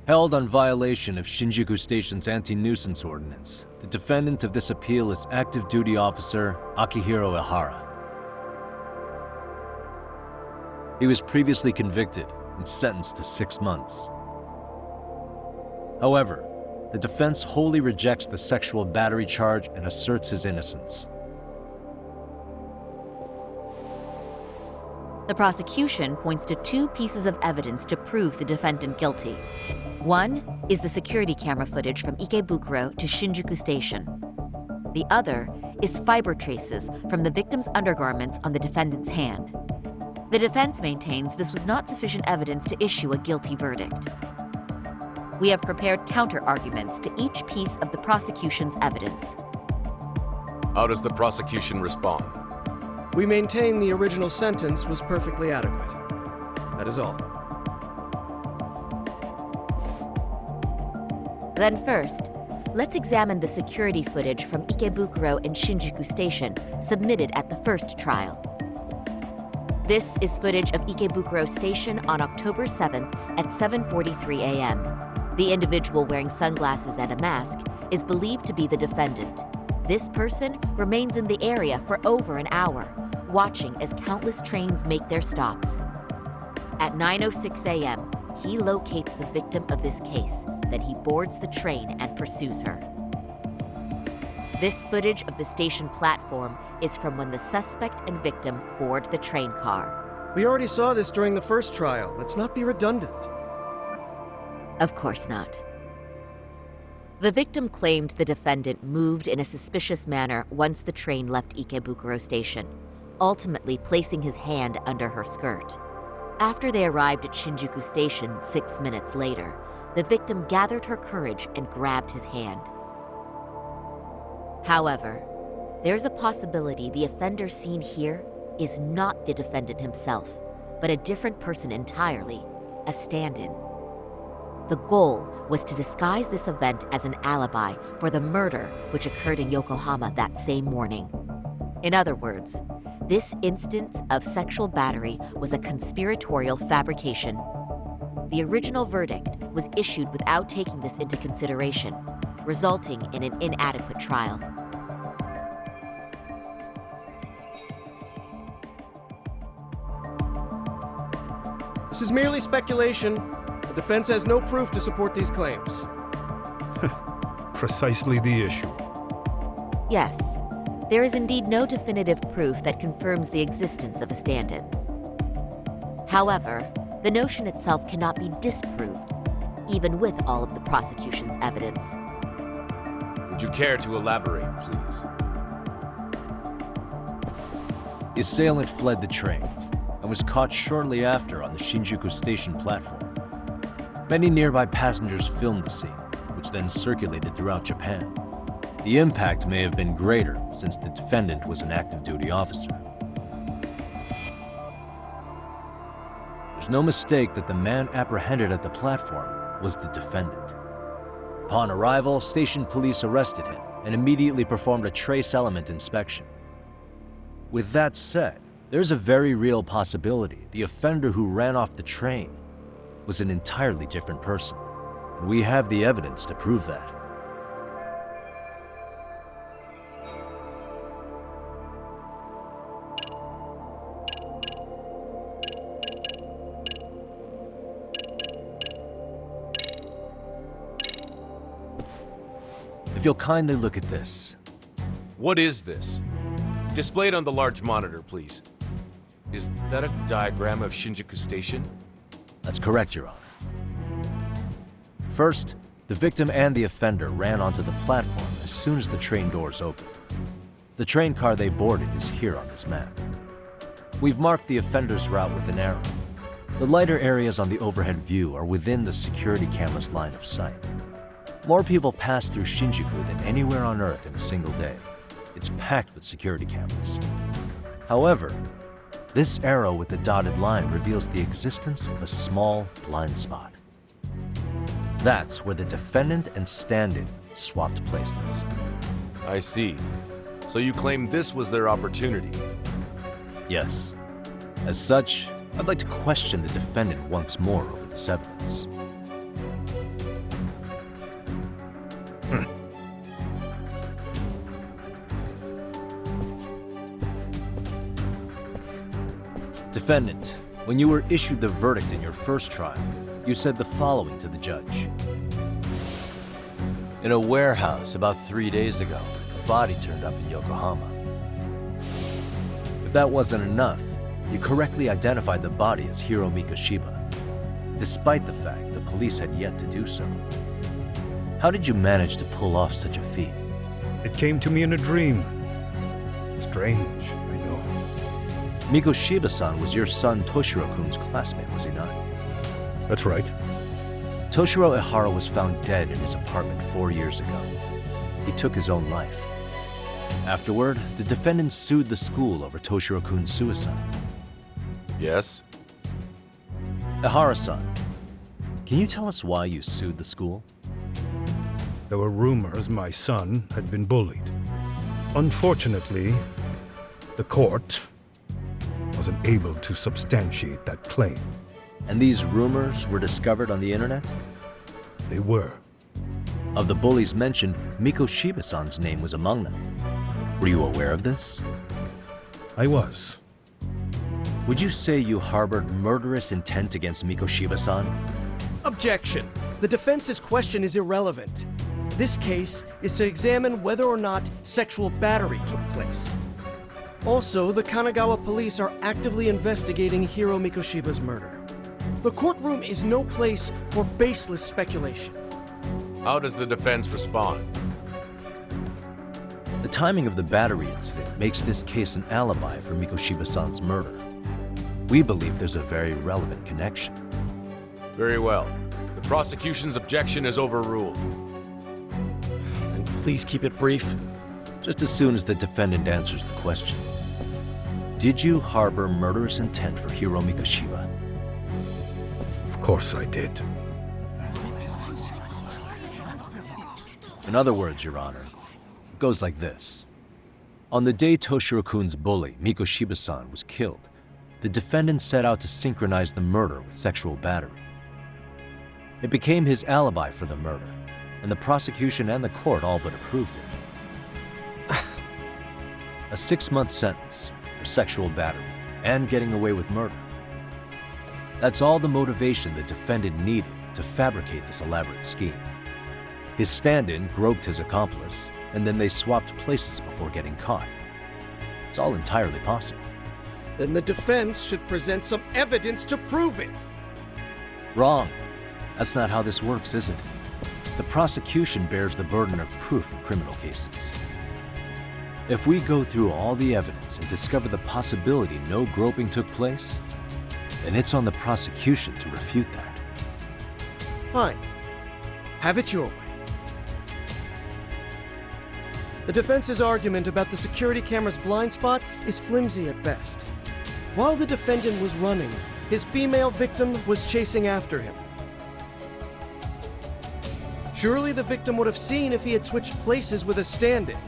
Held on violation of Shinjuku Station's anti-nuisance ordinance, the defendant of this appeal is active duty officer Akihiro Ehara. He was previously convicted and sentenced to 6 months. However, the defense wholly rejects the sexual battery charge and asserts his innocence. The prosecution points to 2 pieces of evidence to prove the defendant guilty. One is the security camera footage from Ikebukuro to Shinjuku Station. The other is fiber traces from the victim's undergarments on the defendant's hand. The defense maintains this was not sufficient evidence to issue a guilty verdict. We have prepared counter-arguments to each piece of the prosecution's evidence. How does the prosecution respond? We maintain the original sentence was perfectly adequate. That is all. Then first, let's examine the security footage from Ikebukuro and Shinjuku Station submitted at the first trial. This is footage of Ikebukuro Station on October 7th at 7:43 a.m. The individual wearing sunglasses and a mask is believed to be the defendant. This person remains in the area for over an hour, watching as countless trains make their stops. At 9:06 a.m., he locates the victim of this case. Then he boards the train and pursues her. This footage of the station platform is from when the suspect and victim board the train car. We already saw this during the first trial. Let's not be redundant. Of course not. The victim claimed the defendant moved in a suspicious manner once the train left Ikebukuro Station, ultimately placing his hand under her skirt. After they arrived at Shinjuku Station 6 minutes later, the victim gathered her courage and grabbed his hand. However, there's a possibility the offender seen here is not the defendant himself, but a different person entirely, a stand-in. The goal was to disguise this event as an alibi for the murder which occurred in Yokohama that same morning. In other words, this instance of sexual battery was a conspiratorial fabrication. The original verdict was issued without taking this into consideration, resulting in an inadequate trial. This is merely speculation. The defense has no proof to support these claims. Precisely the issue. Yes, there is indeed no definitive proof that confirms the existence of a stand-in. However, the notion itself cannot be disproved, even with all of the prosecution's evidence. Would you care to elaborate, please? The assailant fled the train and was caught shortly after on the Shinjuku Station platform. Many nearby passengers filmed the scene, which then circulated throughout Japan. The impact may have been greater since the defendant was an active duty officer. There's no mistake that the man apprehended at the platform was the defendant. Upon arrival, station police arrested him and immediately performed a trace element inspection. With that said, there's a very real possibility the offender who ran off the train was an entirely different person, and we have the evidence to prove that. If you'll kindly look at this. What is this? Displayed on the large monitor, please. Is that a diagram of Shinjuku Station? That's correct, Your Honor. First, the victim and the offender ran onto the platform as soon as the train doors opened. The train car they boarded is here on this map. We've marked the offender's route with an arrow. The lighter areas on the overhead view are within the security camera's line of sight. More people pass through Shinjuku than anywhere on Earth in a single day. It's packed with security cameras. However, this arrow with the dotted line reveals the existence of a small blind spot. That's where the defendant and stand-in swapped places. I see. So you claim this was their opportunity? Yes. As such, I'd like to question the defendant once more over this evidence. Defendant, when you were issued the verdict in your first trial, you said the following to the judge. In a warehouse about 3 days ago, a body turned up in Yokohama. If that wasn't enough, you correctly identified the body as Hiro Mikoshiba, despite the fact the police had yet to do so. How did you manage to pull off such a feat? It came to me in a dream. Strange, I know. Mikoshiba-san was your son Toshiro-kun's classmate, was he not? That's right. Toshiro Ehara was found dead in his apartment 4 years ago. He took his own life. Afterward, the defendant sued the school over Toshiro-kun's suicide. Yes? Ehara-san, can you tell us why you sued the school? There were rumors my son had been bullied. Unfortunately, the court wasn't able to substantiate that claim. And these rumors were discovered on the internet? They were. Of the bullies mentioned, Mikoshiba-san's name was among them. Were you aware of this? I was. Would you say you harbored murderous intent against Mikoshiba-san? Objection. The defense's question is irrelevant. This case is to examine whether or not sexual battery took place. Also, the Kanagawa police are actively investigating Hiro Mikoshiba's murder. The courtroom is no place for baseless speculation. How does the defense respond? The timing of the battery incident makes this case an alibi for Mikoshiba-san's murder. We believe there's a very relevant connection. Very well. The prosecution's objection is overruled. And please keep it brief. Just as soon as the defendant answers the question. Did you harbor murderous intent for Hiro Mikoshiba? Of course I did. In other words, Your Honor, it goes like this. On the day Toshiro-kun's bully, Mikoshiba-san, was killed, the defendant set out to synchronize the murder with sexual battery. It became his alibi for the murder, and the prosecution and the court all but approved it. A 6-month sentence for sexual battery and getting away with murder. That's all the motivation the defendant needed to fabricate this elaborate scheme. His stand-in groped his accomplice, and then they swapped places before getting caught. It's all entirely possible. Then the defense should present some evidence to prove it. Wrong. That's not how this works, is it? The prosecution bears the burden of proof in criminal cases. If we go through all the evidence and discover the possibility no groping took place, then it's on the prosecution to refute that. Fine. Have it your way. The defense's argument about the security camera's blind spot is flimsy at best. While the defendant was running, his female victim was chasing after him. Surely the victim would have seen if he had switched places with a stand-in.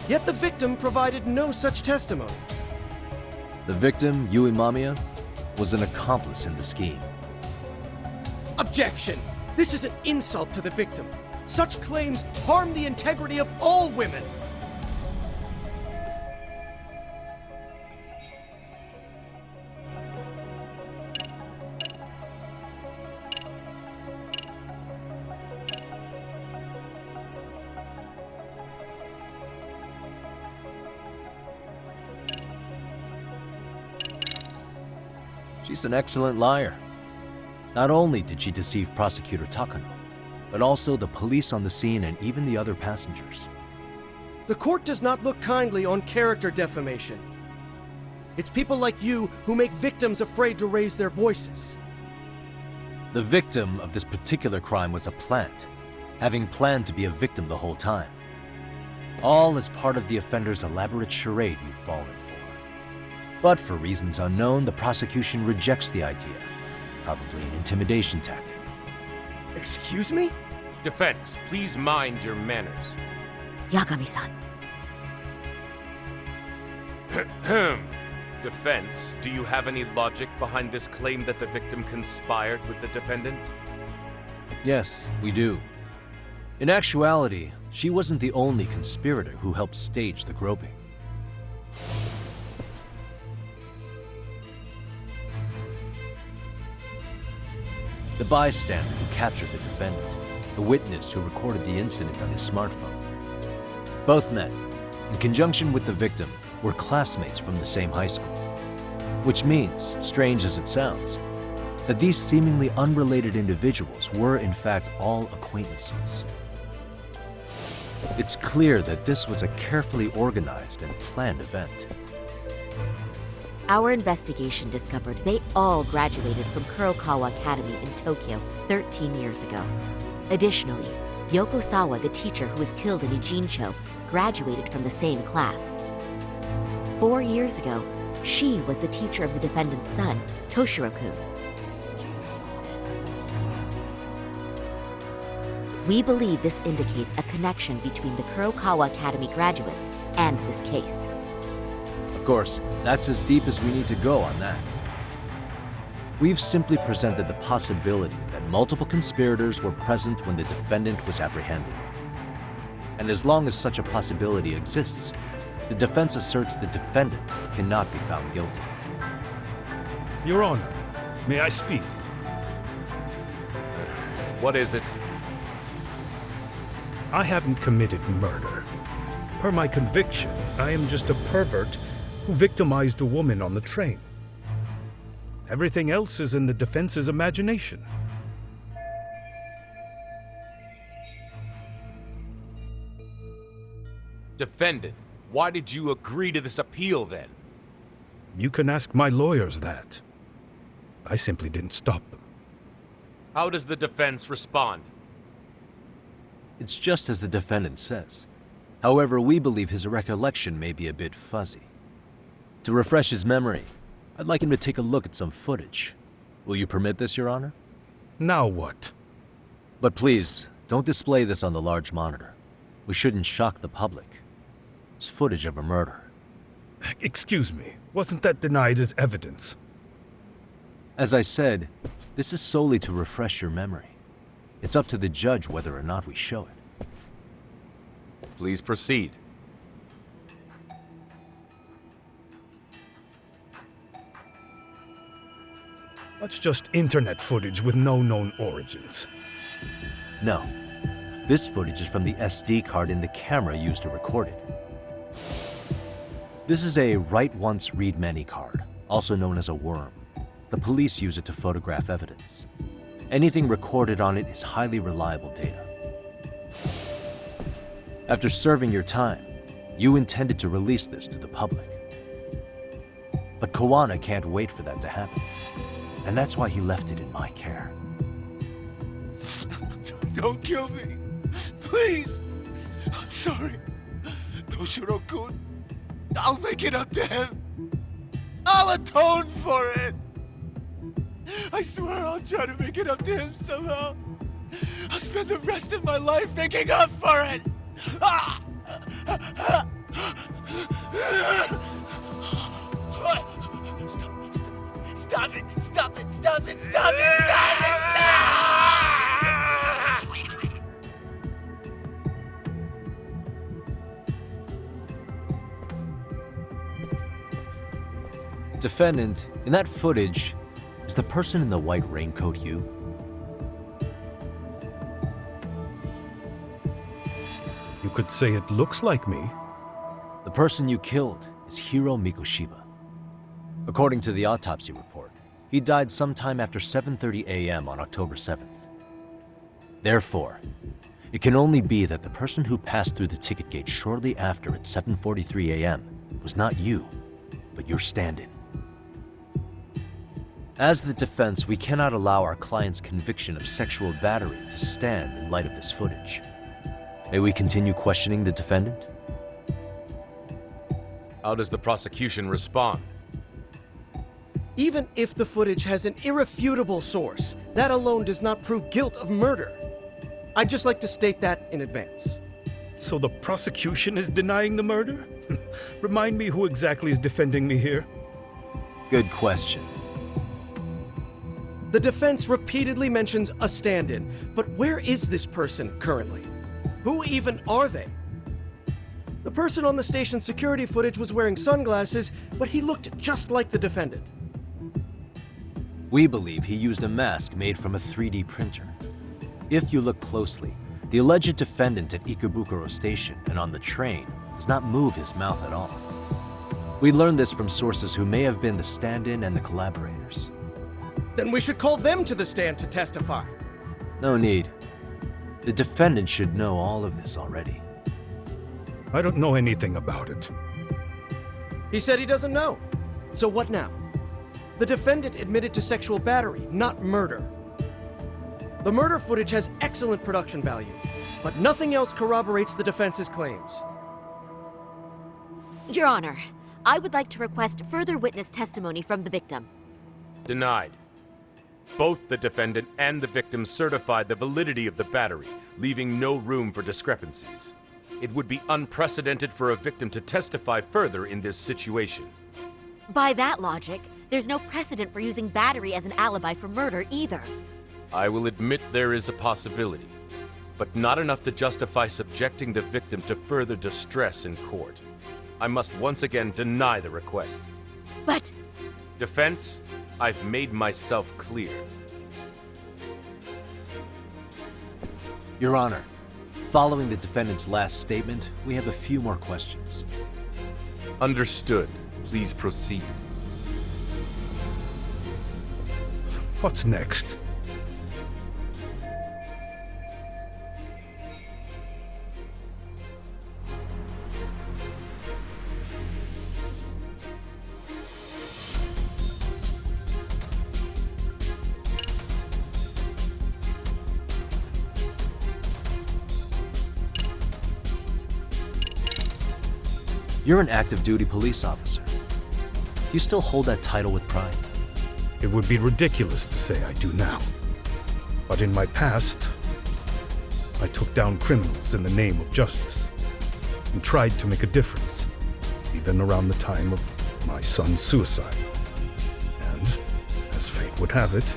Yet the victim provided no such testimony. The victim, Yui Mamiya, was an accomplice in the scheme. Objection! This is an insult to the victim. Such claims harm the integrity of all women. She's an excellent liar. Not only did she deceive Prosecutor Takano, but also the police on the scene and even the other passengers. The court does not look kindly on character defamation. It's people like you who make victims afraid to raise their voices. The victim of this particular crime was a plant, having planned to be a victim the whole time. All as part of the offender's elaborate charade you've fallen for. But for reasons unknown, the prosecution rejects the idea. Probably an intimidation tactic. Excuse me? Defense, please mind your manners. Yagami-san. Defense, do you have any logic behind this claim that the victim conspired with the defendant? Yes, we do. In actuality, she wasn't the only conspirator who helped stage the groping. the bystander who captured the defendant, the witness who recorded the incident on his smartphone. Both men, in conjunction with the victim, were classmates from the same high school. Which means, strange as it sounds, that these seemingly unrelated individuals were in fact all acquaintances. It's clear that this was a carefully organized and planned event. Our investigation discovered they all graduated from Kurokawa Academy in Tokyo 13 years ago. Additionally, Yoko Sawa, the teacher who was killed in Ijincho, graduated from the same class. 4 years ago, she was the teacher of the defendant's son, Toshiro-kun. We believe this indicates a connection between the Kurokawa Academy graduates and this case. Of course, that's as deep as we need to go on that. We've simply presented the possibility that multiple conspirators were present when the defendant was apprehended. And as long as such a possibility exists, the defense asserts the defendant cannot be found guilty. Your Honor, may I speak? What is it? I haven't committed murder. Per my conviction, I am just a pervert who victimized a woman on the train. Everything else is in the defense's imagination. Defendant, why did you agree to this appeal then? You can ask my lawyers that. I simply didn't stop them. How does the defense respond? It's just as the defendant says. However, we believe his recollection may be a bit fuzzy. To refresh his memory, I'd like him to take a look at some footage. Will you permit this, Your Honor? Now what? But please, don't display this on the large monitor. We shouldn't shock the public. It's footage of a murder. Excuse me, wasn't that denied as evidence? As I said, this is solely to refresh your memory. It's up to the judge whether or not we show it. Please proceed. That's just internet footage with no known origins. No. This footage is from the SD card in the camera used to record it. This is a write once, read many card, also known as a worm. The police use it to photograph evidence. Anything recorded on it is highly reliable data. After serving your time, you intended to release this to the public. But Kawana can't wait for that to happen. And that's why he left it in my care. Don't kill me. Please. I'm sorry. Toshiro-kun. I'll make it up to him. I'll atone for it. I swear I'll try to make it up to him somehow. I'll spend the rest of my life making up for it. Stop it! Stop it! Stop it! Stop it! Stop it! Defendant, in that footage, is the person in the white raincoat you? You could say it looks like me. The person you killed is Hiro Mikoshiba. According to the autopsy report, he died sometime after 7:30 a.m. on October 7th. Therefore, it can only be that the person who passed through the ticket gate shortly after at 7:43 a.m. was not you, but your stand-in. As the defense, we cannot allow our client's conviction of sexual battery to stand in light of this footage. May we continue questioning the defendant? How does the prosecution respond? Even if the footage has an irrefutable source, that alone does not prove guilt of murder. I'd just like to state that in advance. So the prosecution is denying the murder? Remind me who exactly is defending me here? Good question. The defense repeatedly mentions a stand-in, but where is this person currently? Who even are they? The person on the station security footage was wearing sunglasses, but he looked just like the defendant. We believe he used a mask made from a 3D printer. If you look closely, the alleged defendant at Ikebukuro Station and on the train does not move his mouth at all. We learned this from sources who may have been the stand-in and the collaborators. Then we should call them to the stand to testify. No need. The defendant should know all of this already. I don't know anything about it. He said he doesn't know. So what now? The defendant admitted to sexual battery, not murder. The murder footage has excellent production value, but nothing else corroborates the defense's claims. Your Honor, I would like to request further witness testimony from the victim. Denied. Both the defendant and the victim certified the validity of the battery, leaving no room for discrepancies. It would be unprecedented for a victim to testify further in this situation. By that logic, there's no precedent for using battery as an alibi for murder either. I will admit there is a possibility, but not enough to justify subjecting the victim to further distress in court. I must once again deny the request. But Defense, I've made myself clear. Your Honor, following the defendant's last statement, we have a few more questions. Understood. Please proceed. What's next? You're an active duty police officer. Do you still hold that title with pride? It would be ridiculous to say I do now. But in my past, I took down criminals in the name of justice and tried to make a difference, even around the time of my son's suicide. And, as fate would have it,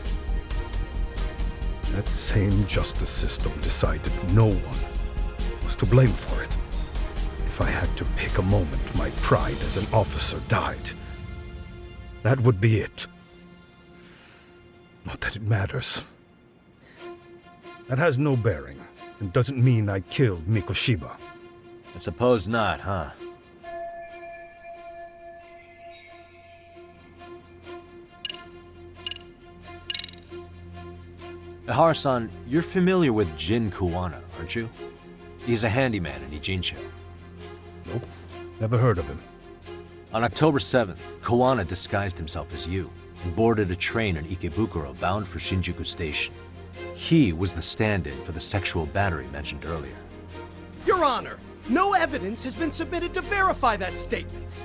that same justice system decided no one was to blame for it. If I had to pick a moment my pride as an officer died, that would be it. Not that it matters. That has no bearing, and doesn't mean I killed Mikoshiba. I suppose not, huh? Ehara-san, you're familiar with Jin Kuwana, aren't you? He's a handyman in Ijincho. Nope, never heard of him. On October 7th, Kuwana disguised himself as you and boarded a train in Ikebukuro bound for Shinjuku Station. He was the stand-in for the sexual battery mentioned earlier. Your Honor, no evidence has been submitted to verify that statement.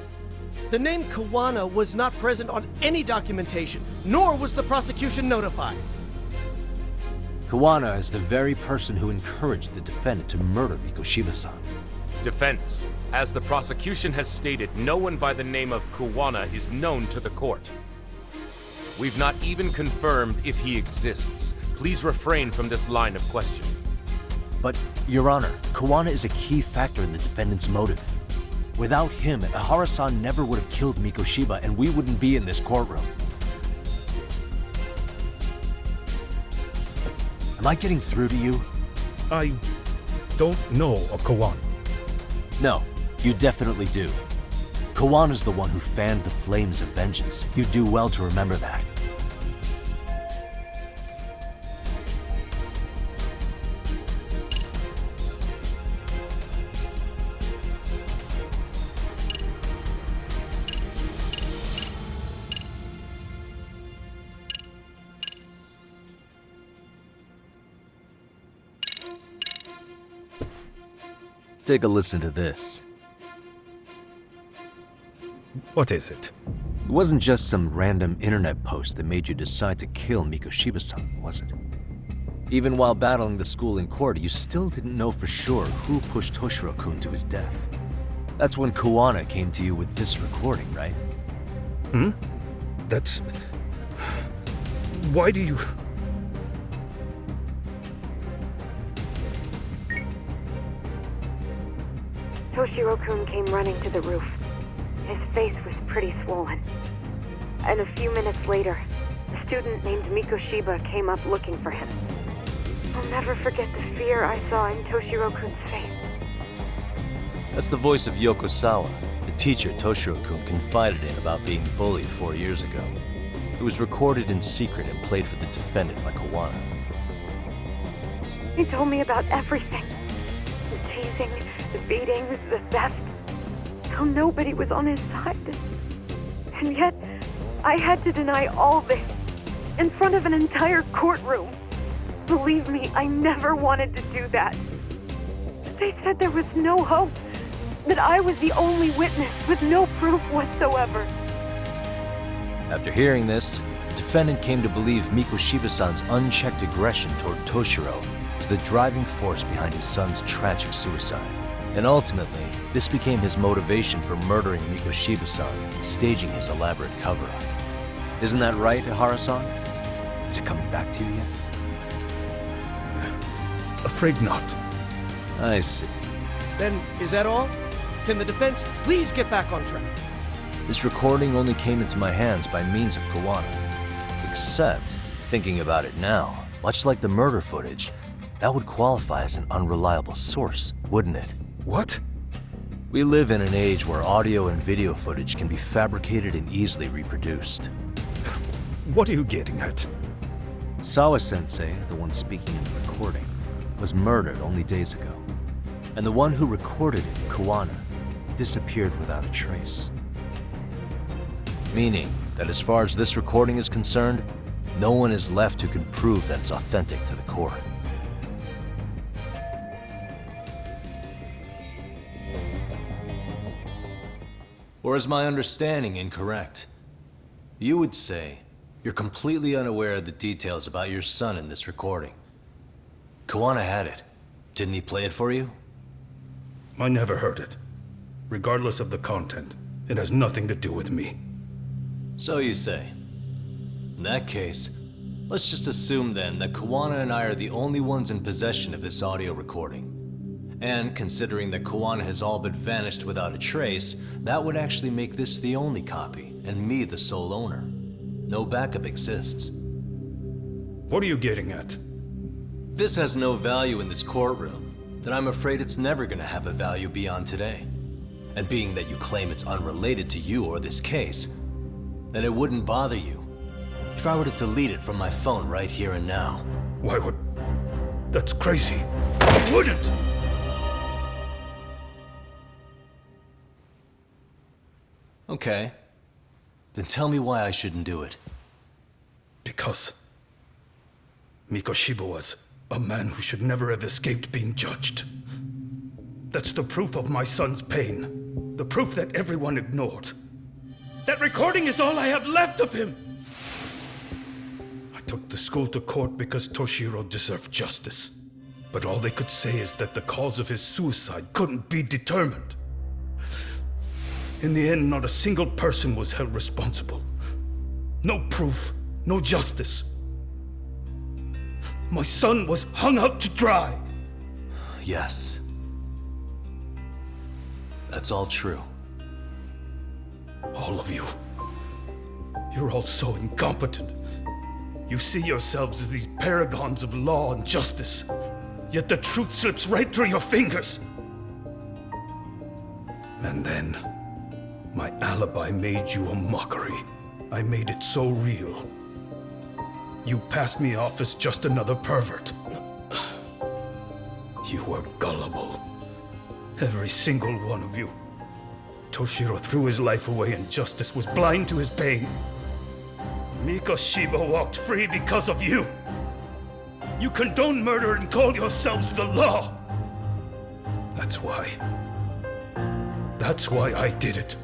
The name Kuwana was not present on any documentation, nor was the prosecution notified. Kuwana is the very person who encouraged the defendant to murder Mikoshiba-san. Defense, as the prosecution has stated, no one by the name of Kuwana is known to the court. We've not even confirmed if he exists. Please refrain from this line of questioning. But, Your Honor, Kuwana is a key factor in the defendant's motive. Without him, Ehara-san never would have killed Mikoshiba, and we wouldn't be in this courtroom. Am I getting through to you? I don't know a Kawan. No, you definitely do. Kawana's the one who fanned the flames of vengeance. You do well to remember that. Take a listen to this. What is it? It wasn't just some random internet post that made you decide to kill Mikoshiba-san, was it? Even while battling the school in court, you still didn't know for sure who pushed Toshiro-kun to his death. That's when Kuwana came to you with this recording, right? That's... Why do you... Toshiro-kun came running to the roof. His face was pretty swollen. And a few minutes later, the student named Mikoshiba came up looking for him. I'll never forget the fear I saw in Toshiro-kun's face. That's the voice of Yokosawa, the teacher Toshiro-kun confided in about being bullied 4 years ago. It was recorded in secret and played for the defendant by Kawana. He told me about everything. The teasing, the beatings, the theft. How nobody was on his side. And yet, I had to deny all this in front of an entire courtroom. Believe me, I never wanted to do that. They said there was no hope, that I was the only witness with no proof whatsoever. After hearing this, the defendant came to believe Mikoshiba-san's unchecked aggression toward Toshiro was the driving force behind his son's tragic suicide. And ultimately, this became his motivation for murdering Mikoshiba-san and staging his elaborate cover-up. Isn't that right, Ehara-san? Is it coming back to you yet? Afraid not. I see. Then, is that all? Can the defense please get back on track? This recording only came into my hands by means of Kawana. Except, thinking about it now, much like the murder footage, that would qualify as an unreliable source, wouldn't it? What? We live in an age where audio and video footage can be fabricated and easily reproduced. What are you getting at? Sawa-sensei, the one speaking in the recording, was murdered only days ago. And the one who recorded it, Kawana, disappeared without a trace. Meaning that as far as this recording is concerned, no one is left who can prove that it's authentic to the core. Or is my understanding incorrect? You would say you're completely unaware of the details about your son in this recording. Kawana had it. Didn't he play it for you? I never heard it. Regardless of the content, it has nothing to do with me. So you say. In that case, let's just assume then that Kawana and I are the only ones in possession of this audio recording. And considering that Kawana has all but vanished without a trace, that would actually make this the only copy, and me the sole owner. No backup exists. What are you getting at? This has no value in this courtroom, then I'm afraid it's never gonna have a value beyond today. And being that you claim it's unrelated to you or this case, then it wouldn't bother you if I were to delete it from my phone right here and now. Why would... That's crazy. I wouldn't! Okay. Then tell me why I shouldn't do it. Because Mikoshiba was a man who should never have escaped being judged. That's the proof of my son's pain. The proof that everyone ignored. That recording is all I have left of him! I took the school to court because Toshiro deserved justice. But all they could say is that the cause of his suicide couldn't be determined. In the end, not a single person was held responsible. No proof, no justice. My son was hung out to dry. Yes. That's all true. All of you. You're all so incompetent. You see yourselves as these paragons of law and justice, yet the truth slips right through your fingers. And then, my alibi made you a mockery. I made it so real. You passed me off as just another pervert. You were gullible. Every single one of you. Toshiro threw his life away and justice was blind to his pain. Mikoshiba walked free because of you. You condone murder and call yourselves the law. That's why I did it.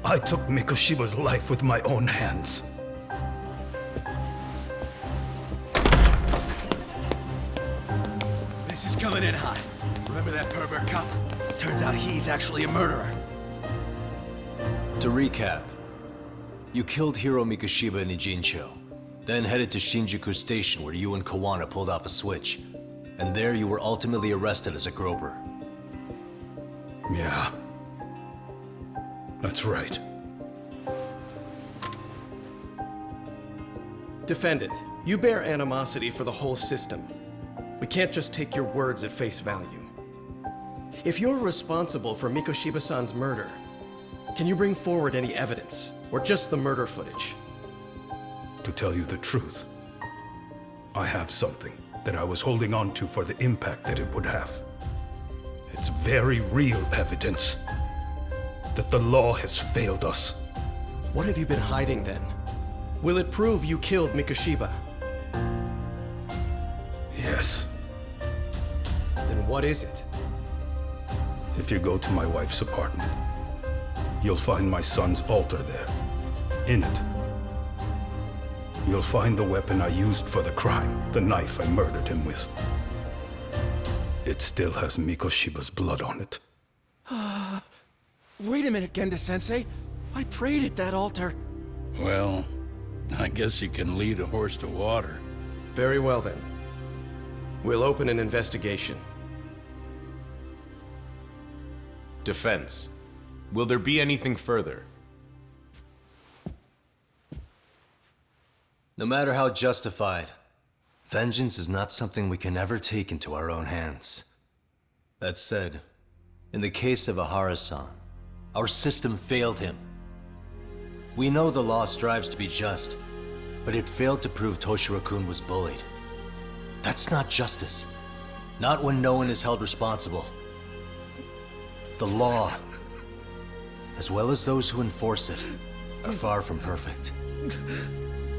I took Mikoshiba's life with my own hands. This is coming in hot. Remember that pervert cop? Turns out he's actually a murderer. To recap, you killed Hiro Mikoshiba in Ijincho, then headed to Shinjuku Station where you and Kawana pulled off a switch, and there you were ultimately arrested as a groper. Yeah. That's right. Defendant, you bear animosity for the whole system. We can't just take your words at face value. If you're responsible for Mikoshiba-san's murder, can you bring forward any evidence, or just the murder footage? To tell you the truth, I have something that I was holding on to for the impact that it would have. It's very real evidence that the law has failed us. What have you been hiding then? Will it prove you killed Mikoshiba? Yes. Then what is it? If you go to my wife's apartment, you'll find my son's altar there. In it, you'll find the weapon I used for the crime, the knife I murdered him with. It still has Mikoshiba's blood on it. Wait a minute, Genda-sensei. I prayed at that altar. Well, I guess you can lead a horse to water. Very well then. We'll open an investigation. Defense. Will there be anything further? No matter how justified, vengeance is not something we can ever take into our own hands. That said, in the case of Ehara-san, our system failed him. We know the law strives to be just, but it failed to prove Toshiro-kun was bullied. That's not justice. Not when no one is held responsible. The law, as well as those who enforce it, are far from perfect.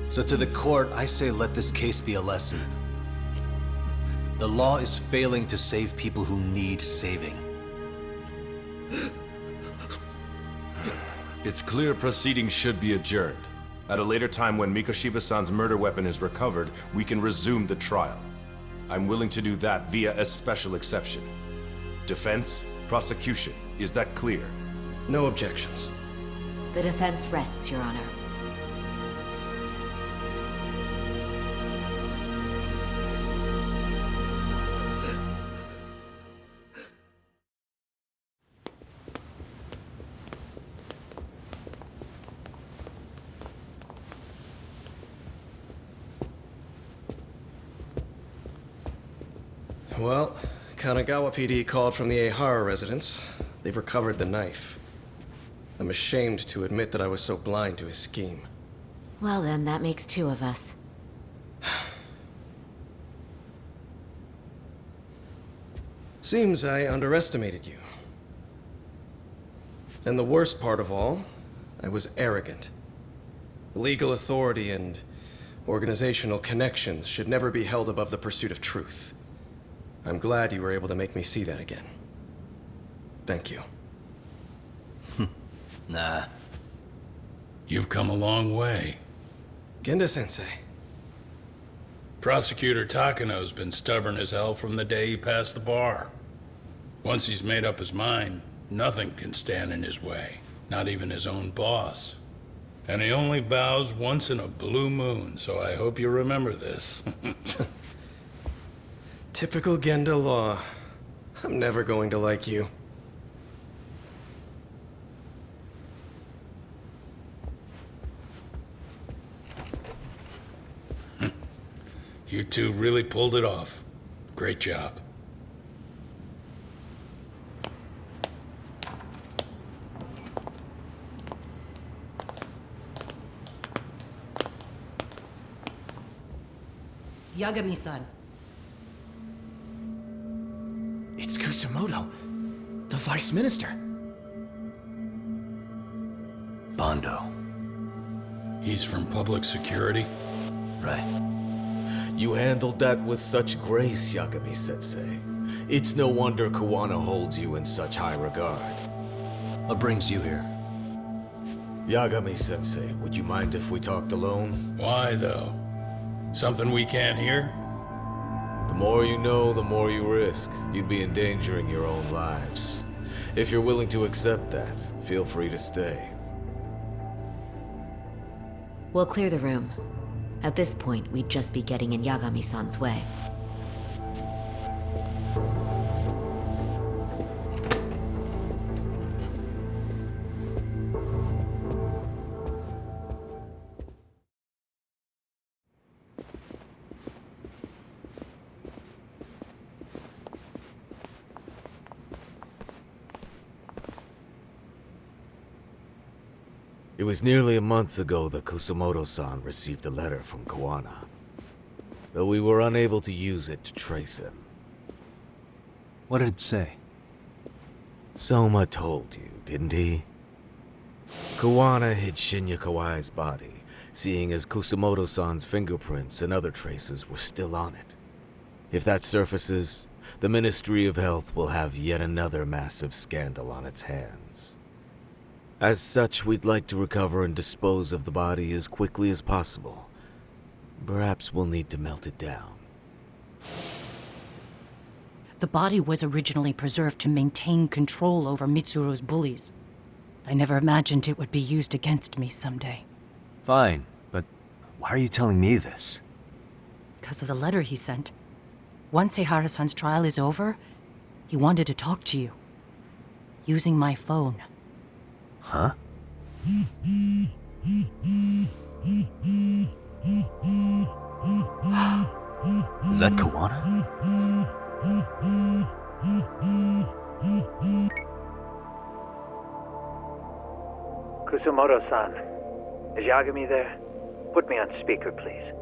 So to the court, I say let this case be a lesson. The law is failing to save people who need saving. It's clear proceedings should be adjourned. At a later time when Mikoshiba-san's murder weapon is recovered, we can resume the trial. I'm willing to do that via a special exception. Defense, prosecution, is that clear? No objections. The defense rests, Your Honor. Well, Kanagawa PD called from the Ehara residence. They've recovered the knife. I'm ashamed to admit that I was so blind to his scheme. Well then, that makes two of us. Seems I underestimated you. And the worst part of all, I was arrogant. Legal authority and organizational connections should never be held above the pursuit of truth. I'm glad you were able to make me see that again. Thank you. Nah. You've come a long way. Genda-sensei. Prosecutor Takano's been stubborn as hell from the day he passed the bar. Once he's made up his mind, nothing can stand in his way, not even his own boss. And he only bows once in a blue moon, so I hope you remember this. Typical Genda law. I'm never going to like you. You two really pulled it off. Great job. Yagami-san. It's Kusamoto, the Vice Minister. Bondo. He's from public security? Right. You handled that with such grace, Yagami-sensei. It's no wonder Kuwana holds you in such high regard. What brings you here? Yagami-sensei, would you mind if we talked alone? Why, though? Something we can't hear? The more you know, the more you risk. You'd be endangering your own lives. If you're willing to accept that, feel free to stay. We'll clear the room. At this point, we'd just be getting in Yagami-san's way. It was nearly a month ago that Kusumoto-san received a letter from Kawana, though we were unable to use it to trace him. What did it say? Soma told you, didn't he? Kawana hid Shinya Kawai's body, seeing as Kusumoto-san's fingerprints and other traces were still on it. If that surfaces, the Ministry of Health will have yet another massive scandal on its hands. As such, we'd like to recover and dispose of the body as quickly as possible. Perhaps we'll need to melt it down. The body was originally preserved to maintain control over Mitsuru's bullies. I never imagined it would be used against me someday. Fine, but why are you telling me this? Because of the letter he sent. Once Ehara-san's trial is over, he wanted to talk to you. Using my phone. Huh? Is that Kawana? Kusumoto-san, is Yagami there? Put me on speaker, please.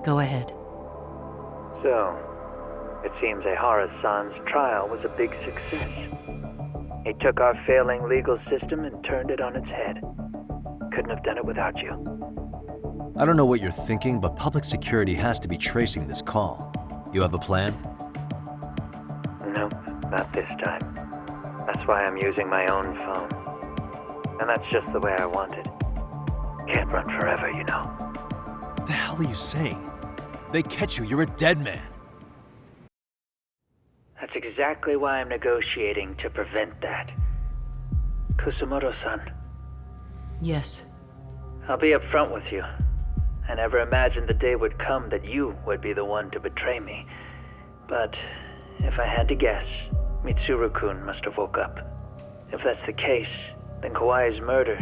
Go ahead. So, it seems Ehara-san's trial was a big success. He took our failing legal system and turned it on its head. Couldn't have done it without you. I don't know what you're thinking, but public security has to be tracing this call. You have a plan? Nope, not this time. That's why I'm using my own phone. And that's just the way I want it. Can't run forever, you know. What the hell are you saying? They catch you, you're a dead man. That's exactly why I'm negotiating to prevent that. Kusumoto-san. Yes. I'll be upfront with you. I never imagined the day would come that you would be the one to betray me. But if I had to guess, Mitsuru-kun must have woke up. If that's the case, then Kawai's murder,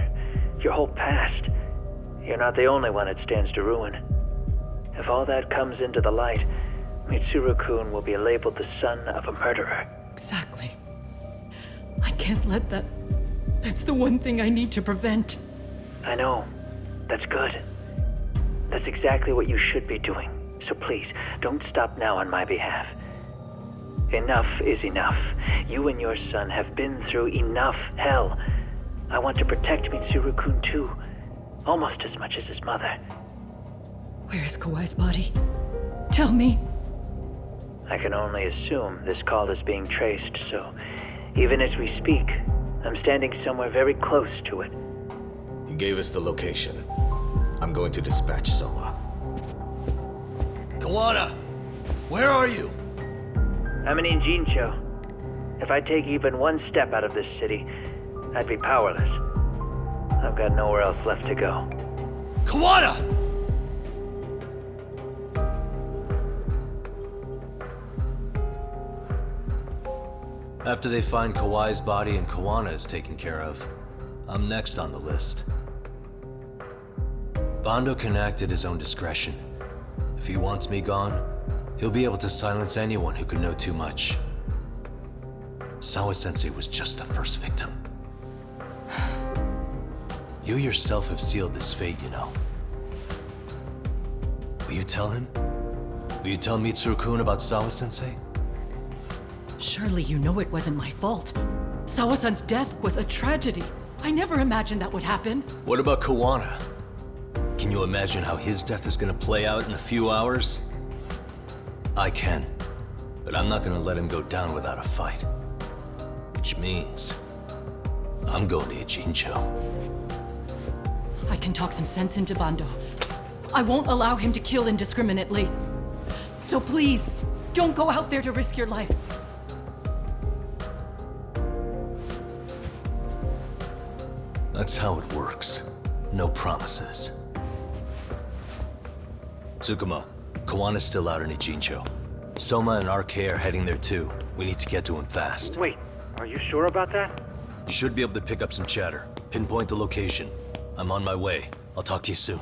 your whole past, you're not the only one it stands to ruin. If all that comes into the light, Mitsuru-kun will be labeled the son of a murderer. Exactly. I can't let that... That's the one thing I need to prevent. I know. That's good. That's exactly what you should be doing. So please, don't stop now on my behalf. Enough is enough. You and your son have been through enough hell. I want to protect Mitsuru-kun too. Almost as much as his mother. Where is Kawai's body? Tell me. I can only assume this call is being traced, so even as we speak, I'm standing somewhere very close to it. You gave us the location. I'm going to dispatch Soma. Kawana! Where are you? I'm in Jincho. If I take even one step out of this city, I'd be powerless. I've got nowhere else left to go. Kawana! After they find Kawai's body and Kawana is taken care of, I'm next on the list. Bando can act at his own discretion. If he wants me gone, he'll be able to silence anyone who could know too much. Sawa-sensei was just the first victim. You yourself have sealed this fate, you know. Will you tell him? Will you tell Mitsuru-kun about Sawa-sensei? Surely you know it wasn't my fault. Sawa-san's death was a tragedy. I never imagined that would happen. What about Kawana? Can you imagine how his death is gonna play out in a few hours? I can, but I'm not gonna let him go down without a fight. Which means, I'm going to Ijincho. I can talk some sense into Bando. I won't allow him to kill indiscriminately. So please, don't go out there to risk your life. That's how it works. No promises. Tsukumo, Kawana's still out in Ijincho. Soma and RK are heading there too. We need to get to him fast. Wait, are you sure about that? You should be able to pick up some chatter. Pinpoint the location. I'm on my way. I'll talk to you soon.